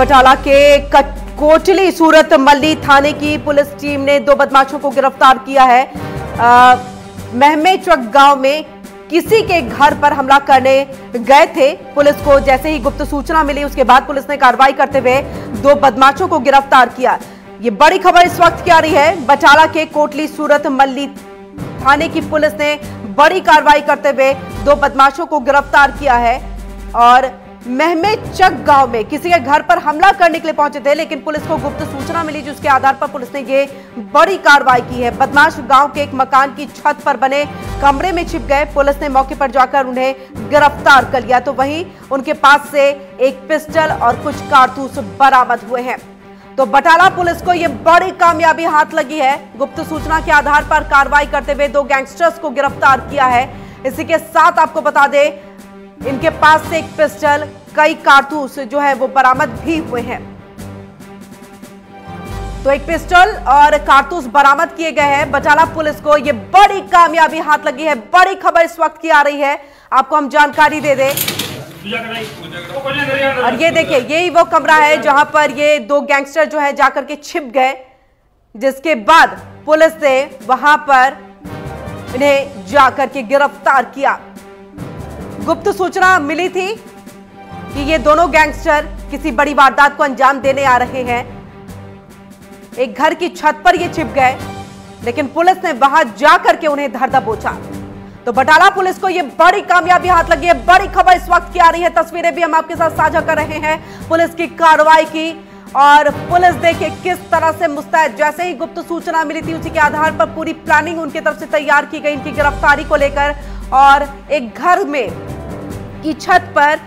बटाला के कोटली सूरत मल्ली थाने की police team ने 2 बदमाशों को गिरफ्तार किया है। महमेचक गांव में किसी के घर पर हमला करने गए थे। पुलिस को जैसे ही गुप्त सूचना मिली उसके बाद पुलिस ने कार्रवाई करते हुए 2 बदमाशों को गिरफ्तार किया। ये बड़ी खबर इस वक्त की आ रही है। बटाला के कोटली सूरत मल्ली थाने की पुलिस ने बड़ी कार्रवाई करते हुए 2 बदमाशों को गिरफ्तार किया है और महमेचक गांव में किसी के घर पर हमला करने के लिए पहुंचे थे, लेकिन पुलिस को गुप्त सूचना मिली जिसके आधार पर पुलिस ने ये बड़ी कार्रवाई की है। बदमाश गांव के एक मकान की छत पर बने कमरे में छिप गए। पुलिस ने मौके पर जाकर उन्हें गिरफ्तार कर लिया, तो वहीं उनके पास से एक पिस्टल और कुछ कारतूस बरामद हुए हैं। तो बटाला पुलिस को यह बड़ी कामयाबी हाथ लगी है। गुप्त सूचना के आधार पर कार्रवाई करते हुए 2 गैंगस्टर्स को गिरफ्तार किया है। इसी के साथ आपको बता दें, इनके पास से एक पिस्टल, कई कारतूस जो है वो बरामद भी हुए हैं। तो एक पिस्टल और कारतूस बरामद किए गए हैं। बटाला पुलिस को यह बड़ी कामयाबी हाथ लगी है। बड़ी खबर इस वक्त की आ रही है, आपको हम जानकारी दे दें। और ये देखिए, यही वो कमरा है जहां पर ये 2 गैंगस्टर जो है जाकर के छिप गए, जिसके बाद पुलिस ने वहां पर इन्हें जाकर के गिरफ्तार किया। गुप्त सूचना मिली थी कि ये दोनों गैंगस्टर किसी बड़ी वारदात को अंजाम देने आ रहे हैं। एक घर की छत पर ये छिप गए, लेकिन पुलिस ने वहां जाकर के उन्हें धर दबोचा। तो बटाला पुलिस को ये बड़ी कामयाबी हाथ लगी है। बड़ी खबर इस वक्त की आ रही है। तस्वीरें भी हम आपके साथ साझा कर रहे हैं पुलिस की कार्रवाई की। और पुलिस देखिए किस तरह से मुस्तैद, जैसे ही गुप्त सूचना मिली थी उसी के आधार पर पूरी प्लानिंग उनकी तरफ से तैयार की गई इनकी गिरफ्तारी को लेकर। और एक घर में की छत पर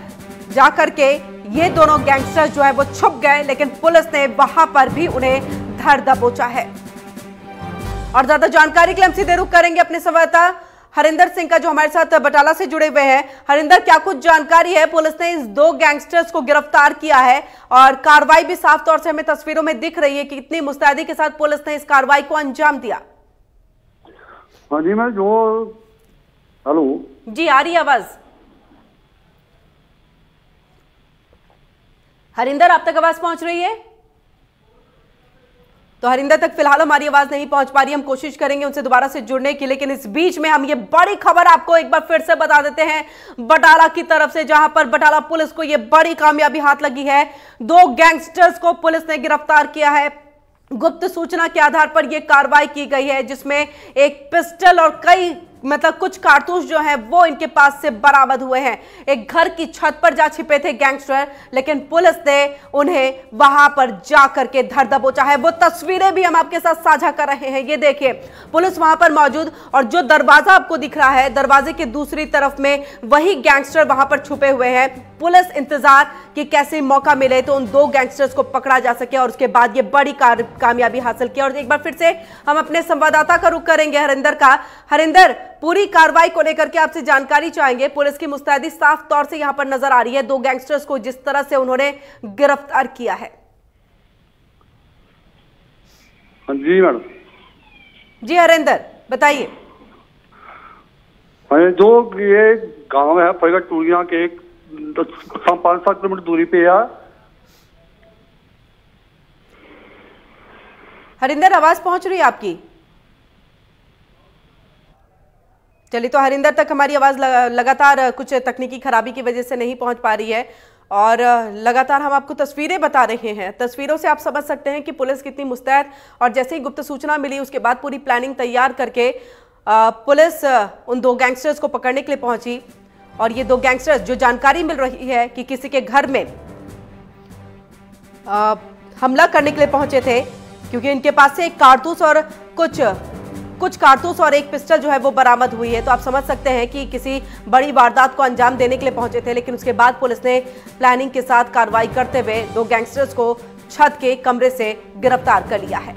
जाकर के ये दोनों गैंगस्टर जो है वो छुप गए, लेकिन पुलिस ने वहां पर भी उन्हें धर दबोचा है। और ज्यादा जानकारी के लिए हम सीधे रुख करेंगे अपने संवाददाता हरिंदर सिंह का, जो हमारे साथ बटाला से जुड़े हुए हैं। हरिंदर, क्या कुछ जानकारी है? पुलिस ने इस 2 गैंगस्टर्स को गिरफ्तार किया है और कार्रवाई भी साफ तौर से हमें तस्वीरों में दिख रही है कि कितनी मुस्तैदी के साथ पुलिस ने इस कार्रवाई को अंजाम दिया। हाँ जी, मैं जो हेलो जी, आ रही आवाज? हरिंदर, आप तक आवाज पहुंच रही है? तो हरिंदर तक फिलहाल हमारी आवाज नहीं पहुंच पा रही। हम कोशिश करेंगे उनसे दोबारा से जुड़ने की, लेकिन इस बीच में हम ये बड़ी खबर आपको एक बार फिर से बता देते हैं बटाला की तरफ से, जहां पर बटाला पुलिस को ये बड़ी कामयाबी हाथ लगी है। 2 गैंगस्टर्स को पुलिस ने गिरफ्तार किया है। गुप्त सूचना के आधार पर यह कार्रवाई की गई है, जिसमें एक पिस्टल और कई कुछ कारतूस जो है वो इनके पास से बरामद हुए हैं। एक घर की छत पर जा छिपे थे गैंगस्टर, लेकिन पुलिस ने उन्हें वहां पर जाकर के धर दबोचा है। वो तस्वीरें भी हम आपके साथ साझा कर रहे हैं। ये देखिए, पुलिस वहां पर मौजूद, और जो दरवाजा आपको दिख रहा है, दरवाजे के दूसरी तरफ में वही गैंगस्टर वहां पर छुपे हुए हैं। पुलिस इंतजार कि कैसे मौका मिले तो उन 2 गैंगस्टर्स को पकड़ा जा सके और उसके बाद ये बड़ी कामयाबी हासिल की। और एक बार फिर से हम अपने संवाददाता का रुख करेंगे हरिंदर का। हरिंदर, पूरी कार्रवाई को लेकर के आपसे जानकारी चाहेंगे। पुलिस की मुस्तैदी साफ तौर से यहां पर नजर आ रही है, 2 गैंगस्टर्स को जिस तरह से उन्होंने गिरफ्तार किया है। जी मैडम। जी हरिंदर, बताइए। जो ये गांव है फरीगढ़ टूरिया के 5-7 किलोमीटर दूरी पे है। हरिंदर, आवाज पहुंच रही है आपकी? चलिए, तो हरिंदर तक हमारी आवाज लगातार कुछ तकनीकी खराबी की वजह से नहीं पहुंच पा रही है और लगातार हम आपको तस्वीरें बता रहे हैं। तस्वीरों से आप समझ सकते हैं कि पुलिस कितनी मुस्तैद, और जैसे ही गुप्त सूचना मिली उसके बाद पूरी प्लानिंग तैयार करके पुलिस उन 2 गैंगस्टर्स को पकड़ने के लिए पहुंची। और ये 2 गैंगस्टर्स, जो जानकारी मिल रही है कि किसी के घर में हमला करने के लिए पहुंचे थे, क्योंकि इनके पास से एक कारतूस और कुछ कारतूस और एक पिस्टल जो है वो बरामद हुई है। तो आप समझ सकते हैं कि किसी बड़ी वारदात को अंजाम देने के लिए पहुंचे थे, लेकिन उसके बाद पुलिस ने प्लानिंग के साथ कार्रवाई करते हुए 2 गैंगस्टर्स को छत के कमरे से गिरफ्तार कर लिया है।